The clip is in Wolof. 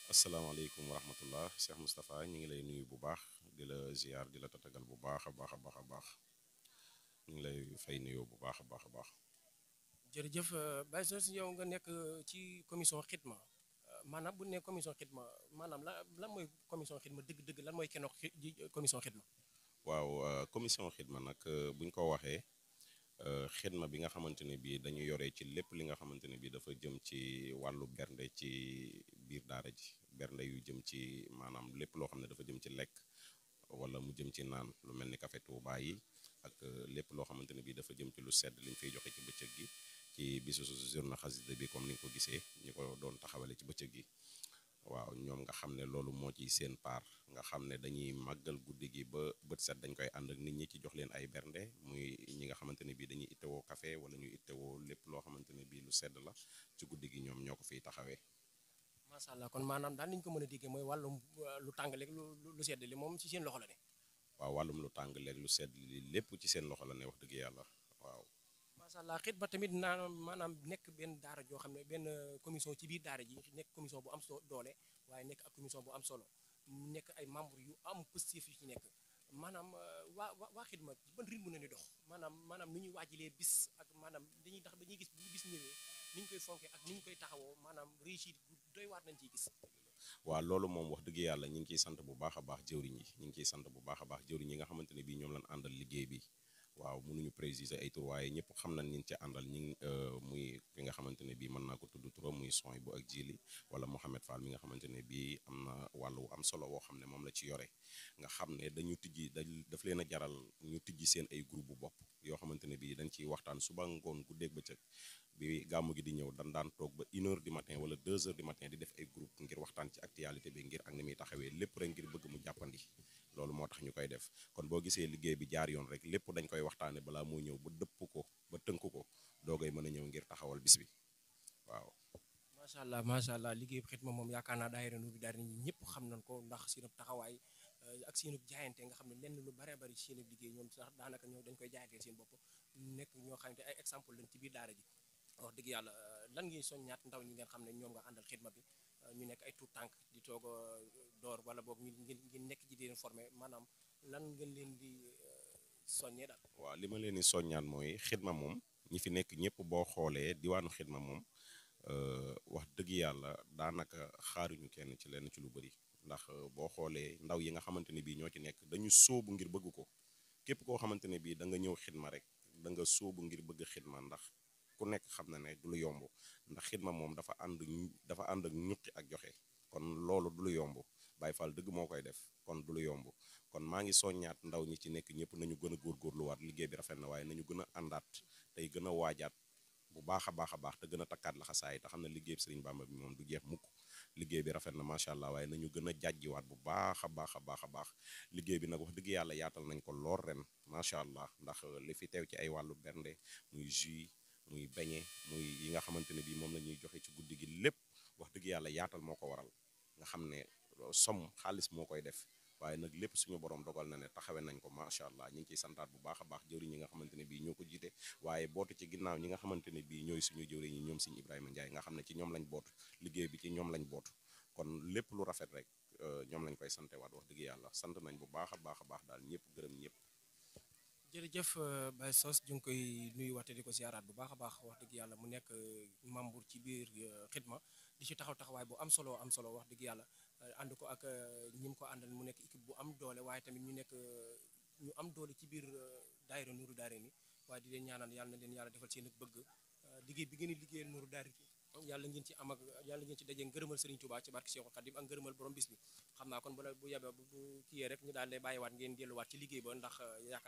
asalaamaaleykum wa rahmatullah Cheikh Moustapha ñu ngi lay nuyu bu baax di la ziar di la tatagal bu baax a baax a baax a baax ñu ngi lay fay nuyoo bu baax a baax a baax. jërëjëf Baye Sos yow nga nekk ci commission xidma maanaam bu ne commission xidma maanaam lan mooy commission xidma dëgg-dëgg lan mooy kenook commission xidma. waaw commission xidma nag bu ñu ko waxee xidma bi nga xamante ne bii dañu yore ci lépp li nga xamante ne bii dafa jëm ci wàllu bernde ci biir daara ji bernde yu jëm ci maanaam lépp loo xam ne dafa jëm ci lekk wala mu jëm ci naan lu mel ni café Touba yi ak lépp loo xamante ne bii dafa jëm ci lu sedd liñ fiy joxe ci bëccëg gi ci bisu journée xasida bi comme ni nga ko gisee ñu ko doon taxawale ci bëccëg gi. waaw ñoom nga xam ne loolu moo ci seen part nga xam ne dañuy màggal guddi gi ba bët set dañ koy ànd ak nit ñi ci jox leen ay bernde muy ñi nga xamante ne bii dañuy ittewoo café wala ñuy ittewoo lépp loo xamante ne bii lu sedd la ci guddi gi ñoom ñoo ko fiy taxawee. macha allah kon maanaam daal niñu ko mën a déggee mooy wàllum lu tàngaleeg lu sedd li moom ci seen loxo la ne. waaw wàllum lu tàng leeg lu sedd li lépp ci seen loxo la ne wax dëgg yàlla waaw. macha allah xit ba tamit naa maanaam nekk benn daara joo xam ne benn commission ci biir daara ji nekk commission bu am doole waaye nekk ak commission bu am solo nekk ay membres yu am positif yu ci nekk maanaam waa xidma ban rythme na ni dox maanaam ni ñuy waajalee bis ak maanaam dañuy gis bu bis ñëwee ni ñu koy fonkee ak ni ñu koy taxawoo maanaam réussite bu doy waat nañ ciy gis. waaw loolu moom wax dëgg yàlla ñu ngi ciy sant bu baax a baax jëwriñ yi ñu ngi ciy sant bu baax a baax jëwriñ yi nga xamante ne bii ñoom lañ àndal liggéey bi. waaw mënuñu préciser ay tur waaye ñëpp xam nañ ñi ci àndal muy ki nga xamante ne bii mën naa ko tudd turam muy son bu ak jili wala Mouhamed Fall mi nga xamante ne bii am na wàllu am solo woo xam ne moom la ci yore nga xam ne dañu tijji daf leen a jaral ñu tijji seen ay groupe bu bopp yoo xamante ne bii dañ ciy waxtaan suba ngoon guddeeg bëccëg bi gàmmu gi di ñëw dañ daan toog ba 1 heure du matin wala 2 heures du matin di def ay groupe ngir waxtaan ci actualité bi ngir ak ni muy taxawee lépp rek ngir bëgg mu jàppandi loolu moo tax ñu koy def kon boo gisee liggéey bi jaar yoon rek lépp dañ koy waxtaane balaa moo ñëw ba dëpp ko ba tënk ko doogay mën a ñëw ngir taxawal bis bi waaw. macha allah liggéey bu xidma moom yaakaar naa daayira Nourou Darayni ñëpp xam nañ ko ndax seen taxawaay ak seen jaayante nga xam ne lenn lu bare bari seen liggéey ñoom sax daanaka ñoo dañ koy jaayanteel seen bopp nekk ñoo xam ne ay exemple lañ ci biir daara ji wax dëgg yàlla lan ngay soññaat ndaw ñi ngeen xam ne ñoom nga àndal xidma bi ñu nekk ay tout tànk di toog door wala boog ngeen nekk ji di leen formé maanaam lan ngeen leen di soññee daal. waaw li ma leen di soññaan mooy xidma moom ñi fi nekk ñëpp boo xoolee diwaanu xidma moom wax dëgg yàlla daanaka xaaruñu kenn ci lenn ci lu bëri ndax boo xoolee ndaw yi nga xamante ne bii ñoo ci nekk dañu sóobu ngir bëgg ko képp koo xamante ne bii da nga ñëw xidma rek da nga sóobu ngir bëgg xidma ndax ku nekk xam na ne du lu yomb ndax xidma moom dafa ànd ak ñuqi ak joxe kon loolu du lu yomb Baye Fall dëgg moo koy def kon du lu yomb kon maa ngi soññaat ndaw ñi ci nekk ñëpp nañu gën a góorgóorluwaat liggéey bi rafet na waaye nañu gën a àndaat tey gën a waajaat bu baax a baax a baax te gën a takkaat laxasaay te xam ne liggéey bi Sëriñ Bàmba bi moom du jeex mukk liggéey bi rafet na macha allah waaye nañu gën a jàjjiwaat bu baax a baax a baax a baax liggéey bi nag wax dëgg yàlla yaatal nañ ko lool ren macha allah ndax li fi teew ci ay wàllu bernde muy jus muy beñe muy yi nga xamante ne bii moom la ñuy joxe ci guddi gi lépp wax dëgg yàlla yaatal moo ko waral nga xam ne som xaalis moo koy def waaye nag lépp suñu borom dogal na ne taxawe nañ ko macha allah ñu ngi ciy santaat bu baax a baax jëwriñ ñi nga xamante ne bii ñoo ko jiite waaye bootu ci ginnaaw ñi nga xamante ne bii ñooy suñu jëwriñ ñi ñoom Sëriñ Ibrahima Ndiaye nga xam ne ci ñoom lañ bootu liggéey bi ci ñoom lañ bootu kon lépp lu rafet rek ñoom lañ koy sante waat wax dëgg yàlla sant nañ bu baax a baax a baax daal ñëpp gërëm ñëpp. jërëjëf Baye Sos ñu ngi koy nuyuwaate di ko ziaraat bu baax a baax wax dëgg yàlla mu nekk membre ci biir xidma di ci taxawaay bu am solo wax dëgg yàlla ànd ko ak ñi mu ko àndal mu nekk équipe bu am doole waaye tamit ñu nekk ñu am doole ci biir daayira Nourou Darayni waaye di leen ñaanal yàlla na leen yàlla defal seen bëgg liggéey bi ngeen di liggéeyal Nourou Darayni yàlla ngeen ci am ak yàlla ngeen ci daje ngërëmal Serigne Touba ci barke Cheikhul Khadim ak ngërëmal borom bis bi xam naa kon bu yebee bu kiyee rek ñu daal lay bàyyiwaat ngeen delluwaat ci liggéey ba ndax yaakaar